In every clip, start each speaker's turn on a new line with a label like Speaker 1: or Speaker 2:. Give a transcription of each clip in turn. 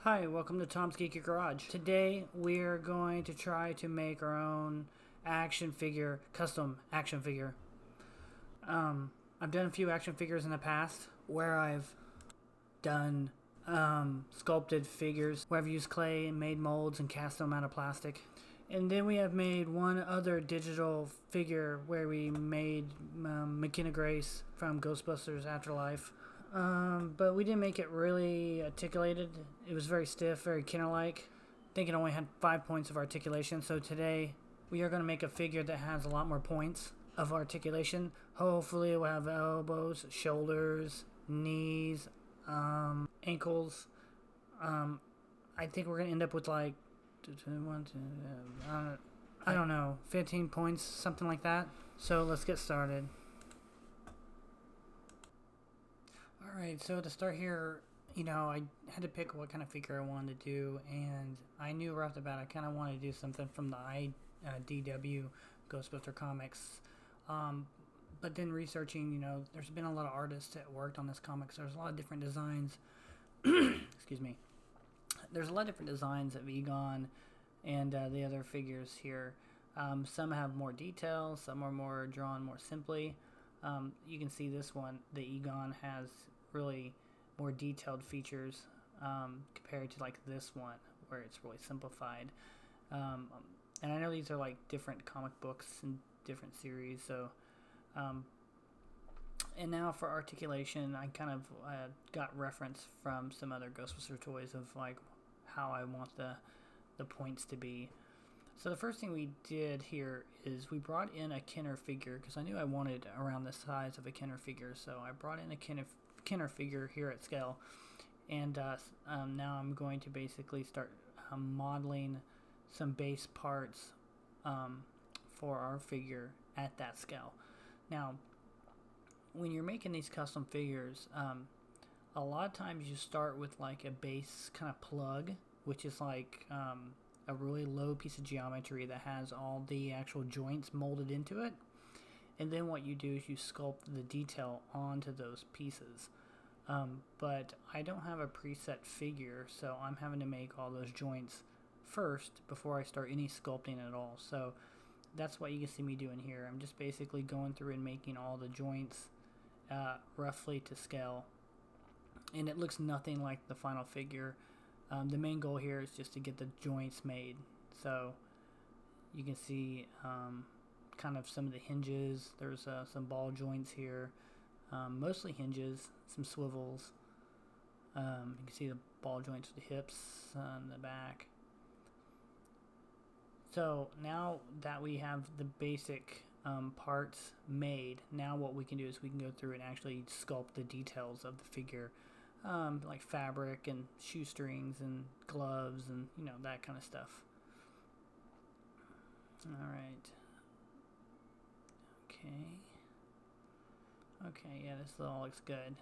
Speaker 1: Hi, welcome to Tom's Geeky Garage. Today we're going to try to make our own action figure, custom action figure. I've done a few action figures in the past where I've done sculpted figures where I've used clay and made molds and cast them out of plastic. And then we have made one other digital figure where we made McKenna Grace from Ghostbusters Afterlife. But we didn't make it really articulated. It was very stiff, very Kenner-like. I think it only had 5 points of articulation. So today we are going to make a figure that has a lot more points of articulation. Hopefully we'll have elbows, shoulders, knees, ankles. I think we're going to end up with like, I don't know, 15 points, something like that. So let's get started. Alright, so to start here, I had to pick what kind of figure I wanted to do, and I knew right off the bat I kind of wanted to do something from the IDW Ghostbuster comics. But then researching, there's been a lot of artists that worked on this comic, so there's a lot of different designs. Excuse me. There's a lot of different designs of Egon and the other figures here. Some have more detail, some are more drawn more simply. You can see this one, the Egon has really more detailed features compared to like this one where it's really simplified. And I know these are like different comic books and different series, so and now for articulation, I kind of got reference from some other Ghostbuster toys of like how I want the points to be. So the first thing we did here is we brought in a Kenner figure because I knew I wanted around the size of a Kenner figure. So I brought in a Kenner figure here at scale, and now I'm going to basically start modeling some base parts for our figure at that scale. Now, when you're making these custom figures, a lot of times you start with like a base kind of plug, which is like a really low piece of geometry that has all the actual joints molded into it. And then what you do is you sculpt the detail onto those pieces. But I don't have a preset figure, so I'm having to make all those joints first before I start any sculpting at all. So that's what you can see me doing here. I'm just basically going through and making all the joints roughly to scale. And it looks nothing like the final figure. The main goal here is just to get the joints made. So you can see kind of some of the hinges. There's some ball joints here, mostly hinges, some swivels. You can see the ball joints with the hips on the back. So now that we have the basic parts made, now what we can do is we can go through and actually sculpt the details of the figure. Like fabric and shoestrings and gloves and that kind of stuff. Alright. Okay, yeah, this all looks good.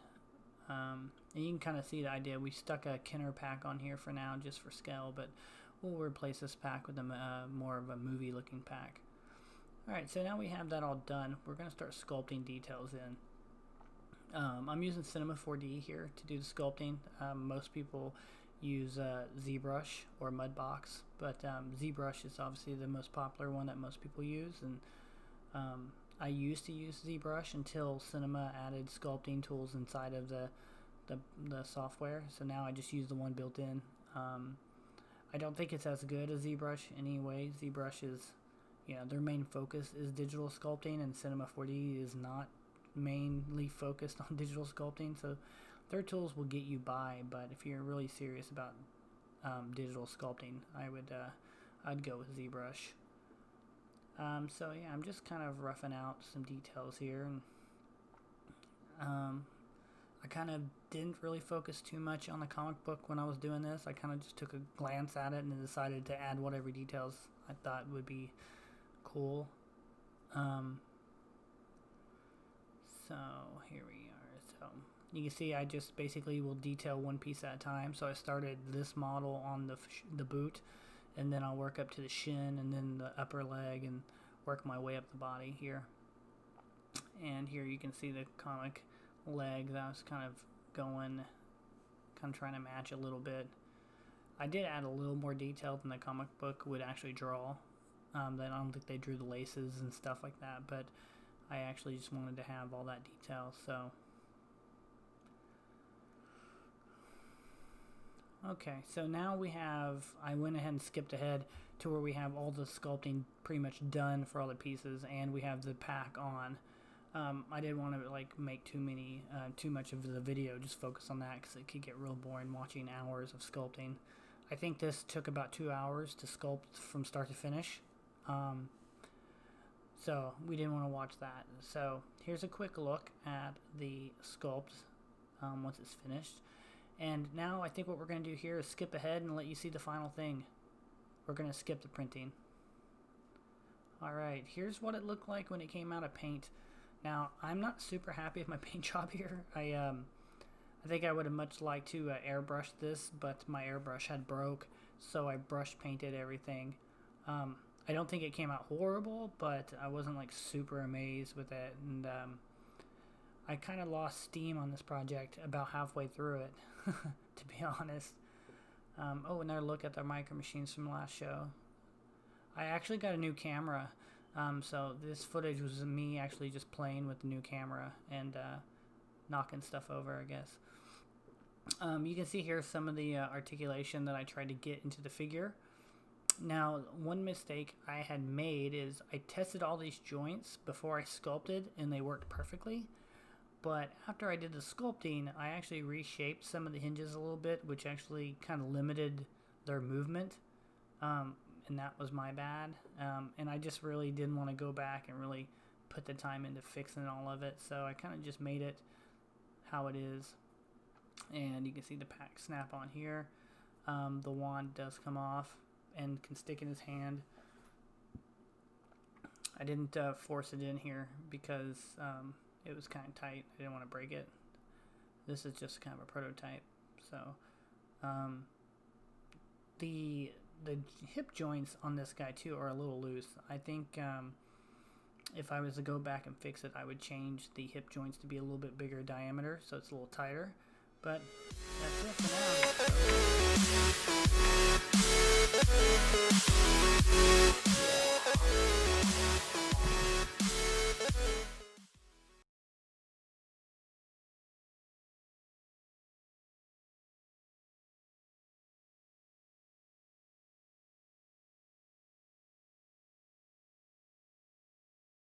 Speaker 1: And you can kind of see the idea. We stuck a Kenner pack on here for now just for scale, but we'll replace this pack with a more of a movie looking pack. Alright, so now we have that all done. We're going to start sculpting details in. I'm using Cinema 4D here to do the sculpting. Most people use ZBrush or Mudbox, but ZBrush is obviously the most popular one that most people use, and I used to use ZBrush until Cinema added sculpting tools inside of the software, so now I just use the one built in. I don't think it's as good as ZBrush anyway. ZBrush is, their main focus is digital sculpting, and Cinema 4D is not mainly focused on digital sculpting, so their tools will get you by, but if you're really serious about digital sculpting, I'd go with ZBrush. So yeah, I'm just kind of roughing out some details here, and I kind of didn't really focus too much on the comic book when I was doing this. I kind of just took a glance at it and then decided to add whatever details I thought would be cool. So here we are. So you can see I just basically will detail one piece at a time. So I started this model on the boot, and then I'll work up to the shin and then the upper leg and work my way up the body here. And here you can see the comic leg that I was kind of trying to match a little bit. I did add a little more detail than the comic book would actually draw. Then I don't think they drew the laces and stuff like that, but I actually just wanted to have all that detail. So okay, so now we have, I went ahead and skipped ahead to where we have all the sculpting pretty much done for all the pieces, and we have the pack on. I didn't want to like make too much of the video, just focus on that because it could get real boring watching hours of sculpting. I think this took about 2 hours to sculpt from start to finish. So we didn't want to watch that. So here's a quick look at the sculpt once it's finished. And now I think what we're going to do here is skip ahead and let you see the final thing. We're going to skip the printing. Alright, here's what it looked like when it came out of paint. Now, I'm not super happy with my paint job here. I think I would have much liked to airbrush this, but my airbrush had broke, so I brush painted everything. I don't think it came out horrible, but I wasn't like super amazed with it, and I kind of lost steam on this project about halfway through it, to be honest. Oh, another look at the micro machines from the last show. I actually got a new camera, so this footage was me actually just playing with the new camera and knocking stuff over, I guess. You can see here some of the articulation that I tried to get into the figure. Now, one mistake I had made is I tested all these joints before I sculpted, and they worked perfectly. But after I did the sculpting, I actually reshaped some of the hinges a little bit, which actually kind of limited their movement, and that was my bad. And I just really didn't want to go back and really put the time into fixing all of it, so I kind of just made it how it is. And you can see the pack snap on here. The wand does come off and can stick in his hand. I didn't force it in here because it was kind of tight. I didn't want to break it. This is just kind of a prototype. So the hip joints on this guy too are a little loose. I think if I was to go back and fix it, I would change the hip joints to be a little bit bigger diameter, so it's a little tighter. But that's it for now.